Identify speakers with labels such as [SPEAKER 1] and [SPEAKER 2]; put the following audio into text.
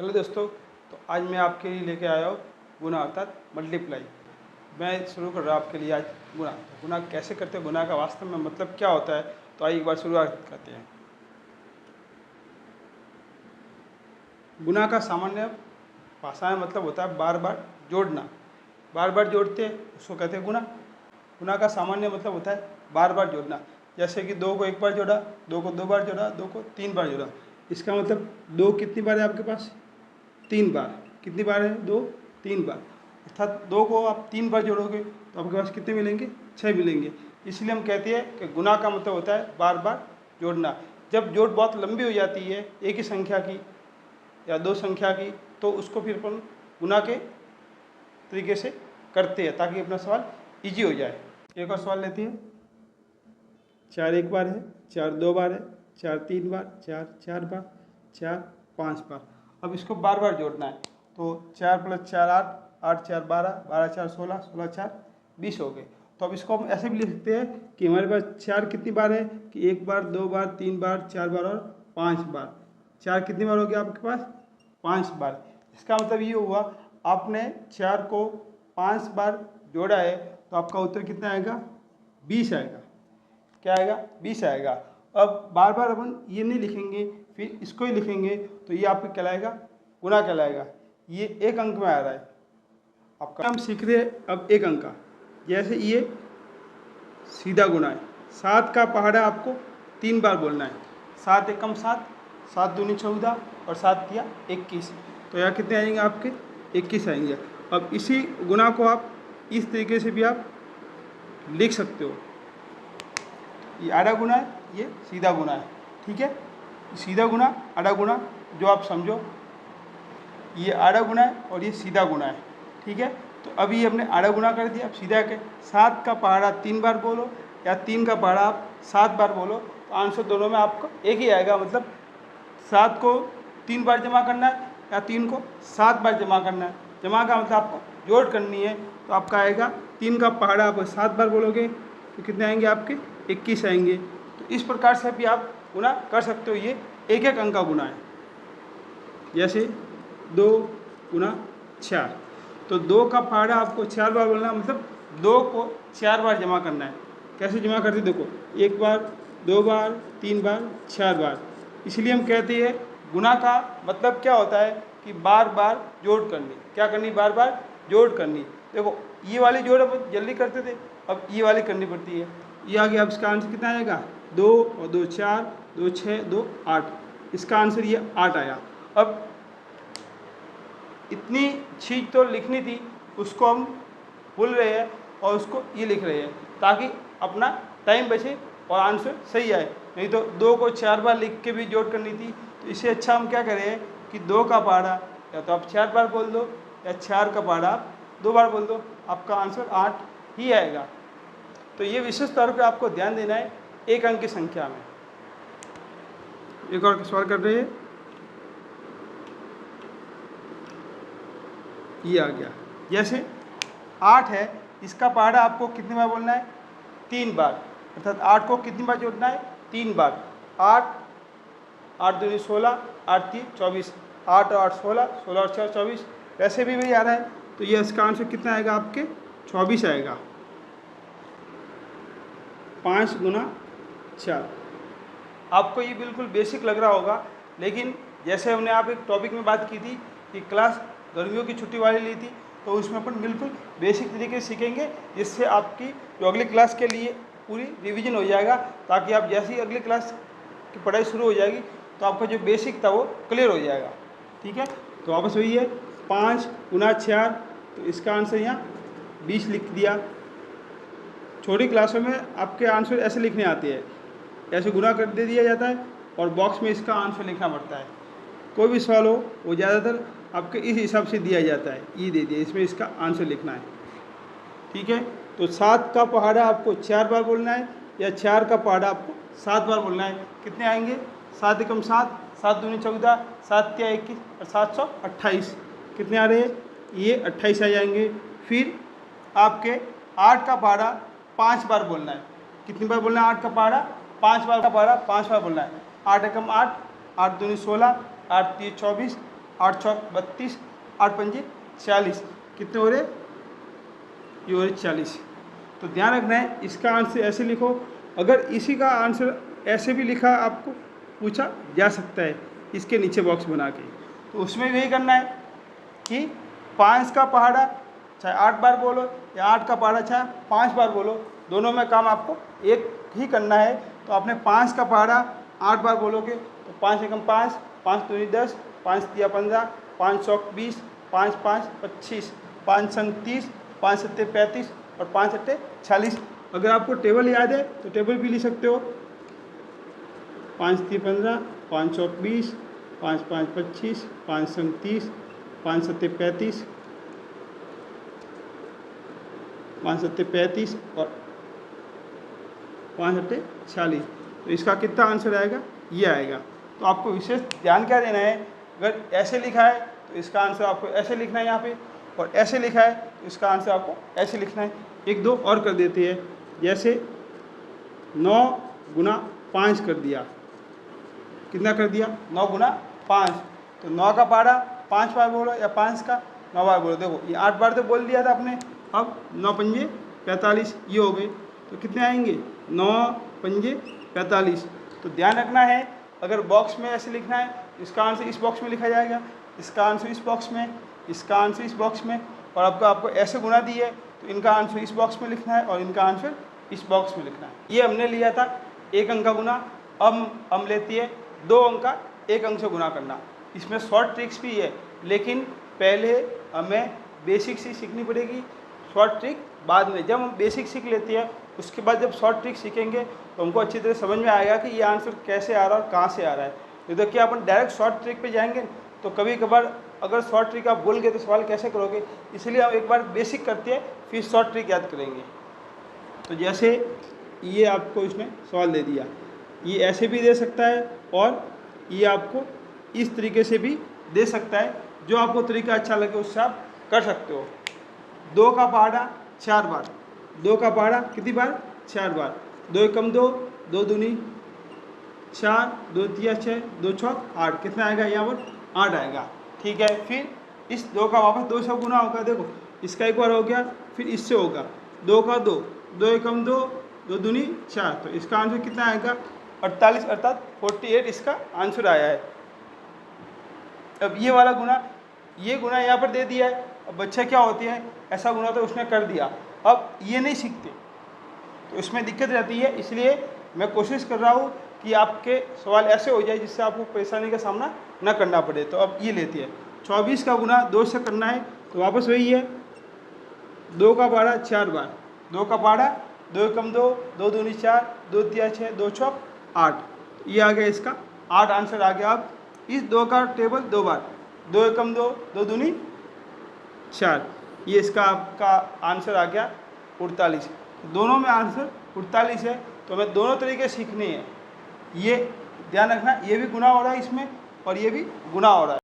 [SPEAKER 1] Hello दोस्तों, तो आज मैं आपके लिए लेके आया हूँ गुना अर्थात मल्टीप्लाई। मैं शुरू कर रहा हूँ आपके लिए आज गुना। तो गुना कैसे करते हैं, गुना का वास्तव में मतलब क्या होता है, तो आइए एक बार शुरुआत करते हैं। गुना का सामान्य भाषा में मतलब होता है बार बार जोड़ना। बार बार जोड़ते हैं उसको कहते हैं गुना। गुना का सामान्य मतलब होता है बार बार जोड़ना। जैसे कि 2 को एक बार जोड़ा, 2 को 2 बार जोड़ा, 2 को 3 बार जोड़ा। इसका मतलब 2 कितनी बार है आपके पास? 3 बार। कितनी बार है? 2 3 बार। अर्थात 2 को आप 3 बार जोड़ोगे तो आपके पास कितने मिलेंगे? 6 मिलेंगे। इसलिए हम कहते हैं कि गुना का मतलब होता है बार बार जोड़ना। जब जोड़ बहुत लंबी हो जाती है एक ही संख्या की या 2 संख्या की, तो उसको फिर अपन गुना के तरीके से करते हैं ताकि अपना सवाल ईजी हो जाए। एक और सवाल लेते हैं। 4 एक बार है, 4 2 बार है, 4 3 बार, 4 4 बार, 4 5 बार। अब इसको बार बार जोड़ना है तो 4 + 4 8, 8 4 12, 12 4 16, 16 4 20 हो गए। तो अब इसको हम ऐसे भी लिख सकते हैं कि हमारे पास 4 कितनी बार है कि 1 बार, 2 बार, 3 बार, 4 बार और 5 बार। 4 कितनी बार हो गया आपके पास? 5 बार। इसका मतलब ये हुआ आपने 4 को 5 बार जोड़ा है तो आपका उत्तर कितना आएगा? 20 आएगा। क्या आएगा? 20 आएगा। अब बार बार अपन ये नहीं लिखेंगे, फिर इसको ही लिखेंगे तो ये आपका कहलाएगा गुना कहलाएगा। ये एक अंक में आ रहा है आपका। हम सीख रहे हैं अब एक अंक का। जैसे ये सीधा गुना है, 7 का पहाड़ा आपको 3 बार बोलना है। 7 एकम 7, 7 दूनी 14 और 7 तिया 21। तो यहाँ कितने आएंगे आपके? 21 आएंगे। अब इसी गुना को आप इस तरीके से भी आप लिख सकते हो। ये आधा गुना है, ये सीधा गुना है। ठीक है, सीधा गुना आधा गुना जो आप समझो, ये आधा गुना है और ये सीधा गुना है। ठीक है, तो अभी हमने आधा गुना कर दिया। अब सीधा के 7 का पहाड़ा 3 बार बोलो या 3 का पहाड़ा आप 7 बार बोलो तो आंसर दोनों में आपको एक ही आएगा। मतलब 7 को 3 बार जमा करना है या 3 को 7 बार जमा करना है। जमा का मतलब आपको जोड़ करनी है तो आपका आएगा 3 का पहाड़ा आप 7 बार बोलोगे तो कितने आएंगे आपके? 21 आएंगे। तो इस प्रकार से भी आप गुना कर सकते हो। ये एक एक अंक का गुना है। जैसे 2 गुना 4, तो 2 का पहाड़ा आपको 4 बार बोलना है। मतलब 2 को 4 बार जमा करना है। कैसे जमा करते? देखो, 1 बार, 2 बार, 3 बार, 4 बार। इसलिए हम कहते हैं गुना का मतलब क्या होता है कि बार बार जोड़ करनी। क्या करनी? बार बार जोड़ करनी। देखो, ये वाली जोड़ अब जल्दी करते थे, अब ये वाली करनी पड़ती है। ये आ गया। अब इसका आंसर कितना आएगा? 2 और 2 4, 2 6, 2 8। इसका आंसर ये 8 आया। अब इतनी चीज़ तो लिखनी थी, उसको हम भूल रहे हैं और उसको ये लिख रहे हैं ताकि अपना टाइम बचे और आंसर सही आए। नहीं तो 2 को 4 बार लिख के भी जोड़ करनी थी। तो इससे अच्छा हम क्या करें कि 2 का पहाड़ा या तो आप 4 बार बोल दो या 4 का पहाड़ा आप 2 बार बोल दो, आपका आंसर 8 ही आएगा। तो ये विशेष तौर पे आपको ध्यान देना है एक अंक की संख्या में। एक और सवाल कर रहे हैं। ये आ गया। जैसे 8 है, इसका पहाड़ा आपको कितनी बार बोलना है? 3 बार। अर्थात 8 को कितनी बार जोड़ना है? 3 बार। 8 8 दूनी 16, 8 3 24, 8 और 8 16, 16 और 4 24। वैसे भी वही आ रहा है तो ये इसका आंसर कितना आएगा आपके? 24 आएगा। 5 गुना 4। आपको ये बिल्कुल बेसिक लग रहा होगा, लेकिन जैसे हमने आप एक टॉपिक में बात की थी कि क्लास गर्मियों की छुट्टी वाली ली थी, तो उसमें अपन बिल्कुल बेसिक तरीके से सीखेंगे जिससे आपकी जो अगली क्लास के लिए पूरी रिवीजन हो जाएगा, ताकि आप जैसे ही अगली क्लास की पढ़ाई शुरू हो जाएगी तो आपका जो बेसिक था वो क्लियर हो जाएगा। ठीक है, तो वापस वही है 5 गुना 4। तो इसका आंसर यहाँ 20 लिख दिया। छोटी क्लासों में आपके आंसर ऐसे लिखने आते हैं, ऐसे गुना कर दे दिया जाता है और बॉक्स में इसका आंसर लिखना पड़ता है। कोई भी सवाल हो वो ज़्यादातर आपके इस हिसाब से दिया जाता है, ये दे दिया, इसमें इसका आंसर लिखना है। ठीक है, तो 7 का पहाड़ा आपको 4 बार बोलना है या 4 का पहाड़ा आपको 7 बार बोलना है। कितने आएंगे? 7 एकम 7, 7 दूनी 14, 7 तिया 21 और 728। कितने आ रहे हैं? ये 28 आ जाएंगे। फिर आपके 8 का पहाड़ा 5 बार बोलना है। कितनी बार बोलना है? 8 का पहाड़ा 5 बार बोलना है। 8 एकम 8, 8 दूनी 16, 8 3 24, 8 चौक 32, 8 पंजे 40, कितने हो रहे, ये हो रहे 40। तो ध्यान रखना है इसका आंसर ऐसे लिखो। अगर इसी का आंसर ऐसे भी लिखा आपको पूछा जा सकता है इसके नीचे बॉक्स बना के, तो उसमें यही करना है कि 5 का पहाड़ा चाहे 8 बार बोलो या 8 का पहाड़ा चाहे 5 बार बोलो, दोनों में काम आपको एक ही करना है। तो आपने 5 का पहाड़ा 8 बार बोलोगे तो 5 एकम 5, 5 दूनी 10, 5 तिया 15, 5 चौक 20, 5 5 25, 5 संग 30, 5 सत्ते 35 और 5 अट्ठे 40। अगर आपको टेबल याद है तो टेबल भी लिख सकते हो। 5 तिया 15, 5 चौक 20, 5 5 25, 5 संग 30, 5 सत्ते 35, 5 सत्ते 35 और 5 अट्ठे 40। तो इसका कितना आंसर आएगा, ये आएगा। तो आपको विशेष ध्यान क्या देना है, अगर ऐसे लिखा है तो इसका आंसर आपको ऐसे लिखना है यहाँ पे, और ऐसे लिखा है तो इसका आंसर आपको ऐसे लिखना है। एक दो और कर देते हैं, जैसे 9 गुना 5 कर दिया, कितना कर दिया, 9 गुना 5। तो 9 का पहाड़ा 5 बार बोलो या 5 का 9 बार बोलो। देखो ये 8 बार तो बोल दिया था आपने, अब 9 पंजे 45 ये हो गए, तो कितने आएंगे, 9 पंजे 45। तो ध्यान रखना है अगर बॉक्स में ऐसे लिखना है इसका आंसर इस बॉक्स में लिखा जाएगा, इसका आंसर इस बॉक्स में, इसका आंसर इस बॉक्स में, और आपको ऐसे गुना दी है तो इनका आंसर इस बॉक्स में लिखना है और इनका आंसर इस बॉक्स में लिखना है। ये हमने लिया था 1 अंक का गुना, अब हम लेती है 2 अंक का 1 अंक से गुना करना। इसमें शॉर्ट ट्रिक्स भी है, लेकिन पहले हमें बेसिक सी सीखनी पड़ेगी, शॉर्ट ट्रिक बाद में। जब हम बेसिक सीख लेते हैं उसके बाद जब शॉर्ट ट्रिक सीखेंगे तो हमको अच्छी तरह समझ में आएगा कि ये आंसर कैसे आ रहा है और कहाँ से आ रहा है। नहीं तो क्या अपन डायरेक्ट शॉर्ट ट्रिक पे जाएंगे तो कभी कभार अगर शॉर्ट ट्रिक आप भूल गए तो सवाल कैसे करोगे, इसलिए हम एक बार बेसिक करते हैं फिर शॉर्ट ट्रिक याद करेंगे। तो जैसे ये आपको इसने सवाल दे दिया, ये ऐसे भी दे सकता है और ये आपको इस तरीके से भी दे सकता है, जो आपको तरीका अच्छा लगे उससे आप कर सकते हो। 2 का पहाड़ा 4 बार, 2 का पहाड़ा कितनी बार, 4 बार। 2 एकम 2, 2 दूनी 4, 2 तिया 6, 2 चौक 8, कितना आएगा यहाँ पर, 8 आएगा। ठीक है, फिर इस 2 का वापस 2 से गुना होगा, देखो इसका एक बार हो गया, फिर इससे होगा 2 का 2, 2 एकम 2, 2 दूनी 4, तो इसका आंसर कितना आएगा 48, अर्थात 48 इसका आंसर आया है। अब ये वाला गुना, ये गुना यहाँ पर दे दिया है। अब बच्चा क्या होती है, ऐसा गुना तो उसने कर दिया, अब ये नहीं सीखते तो इसमें दिक्कत रहती है। इसलिए मैं कोशिश कर रहा हूँ कि आपके सवाल ऐसे हो जाए जिससे आपको परेशानी का सामना न करना पड़े। तो अब ये लेती है 24 का गुना 2 से करना है, तो वापस वही है 2 का पहाड़ा 4 बार, 2 का पहाड़ा 2 एकम 2, 2 दूनी 4, 2 तिया 6, 2 चौक 8, ये आ गया इसका 8 आंसर आ गया। अब इस 2 का टेबल 2 बार, 2 एकम 2, 2 दूनी 4, ये इसका आपका आंसर आ गया 48। दोनों में आंसर 48 है, तो हमें दोनों तरीके सीखने हैं। ये ध्यान रखना, ये भी गुना हो रहा है इसमें और ये भी गुना हो रहा है।